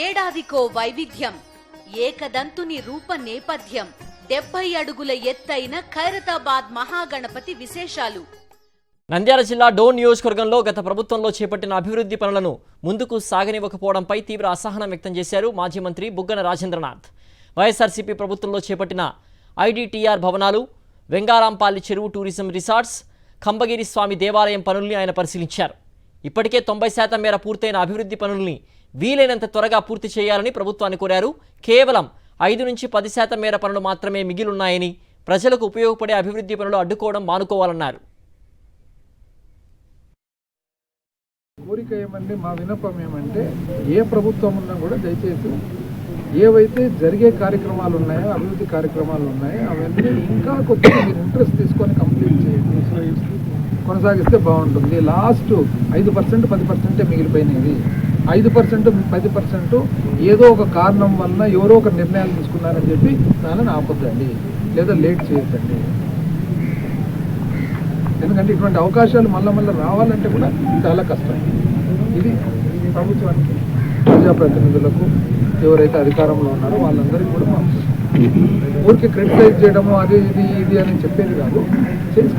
ఏడాదికో వైవిధ్యం, ఏకదంతుని రూప నేపథ్యం, 70 అడుగుల ఎత్తైన ఖైరతాబాద్ మహాగణపతి విశేషాలు. నంద్యాల జిల్లా డోన్ నియోజకవర్గంలో గత ప్రభుత్వంలో చేపట్టిన అభివృద్ధి పనులను ముందుకు సాగనివ్వకపోవడంపై తీవ్ర అసహనం వ్యక్తం చేశారు మాజీ మంత్రి బుగ్గన రాజేంద్రనాథ్. వైఎస్ఆర్సీపీ ప్రభుత్వంలో చేపట్టిన ఐడీటీఆర్ భవనాలు, వెంగారాంపల్లి చెరువు టూరిజం రిసార్ట్స్, ఖంబగిరి స్వామి దేవాలయం పనుల్ని ఆయన పరిశీలించారు. ఇప్పటికే 90% మేర పూర్తయిన అభివృద్ధి పనుల్ని వీలైనంత త్వరగా పూర్తి చేయాలని ప్రభుత్వాన్ని కోరారు. కేవలం 5 నుంచి 10% మేర పనులు మాత్రమే మిగిలిన్నాయని, ప్రజలకు ఉపయోగపడే అభివృద్ధి పనులు అడ్డుకోవడం మానుకోవాలన్నారు. కోరిక ఏమంటే, మా విన్నపం ఏమంటే, ఏ ప్రభుత్వం ఉన్నా కూడా దయచేసి ఏవైతే జరిగే కార్యక్రమాలు ఉన్నాయో, అభివృద్ధి కార్యక్రమాలు ఉన్నాయో అవన్నీ ఇంకా కొద్దిగా మీరు ఇంట్రెస్ట్ తీసుకొని కంప్లీట్ చేయండి, కొనసాగిస్తే బాగుంటుంది. లాస్ట్ 5% 10% మిగిలిపోయినది. 5% 10% ఏదో ఒక కారణం వలన ఎవరో ఒక నిర్ణయాలు తీసుకున్నారని చెప్పి దానిని ఆపొద్దండి, లేదా లేట్ చేయొద్దండి. ఎందుకంటే ఇటువంటి అవకాశాలు మళ్ళీ రావాలంటే కూడా చాలా కష్టం. ఇది ప్రభుత్వానికి, ప్రజాప్రతినిధులకు, ఎవరైతే అధికారంలో ఉన్నారో వాళ్ళందరికీ కూడా ఊరికి క్రిటిసైజ్ చేయడము అది ఇది అని చెప్పేది కాదు, చేసి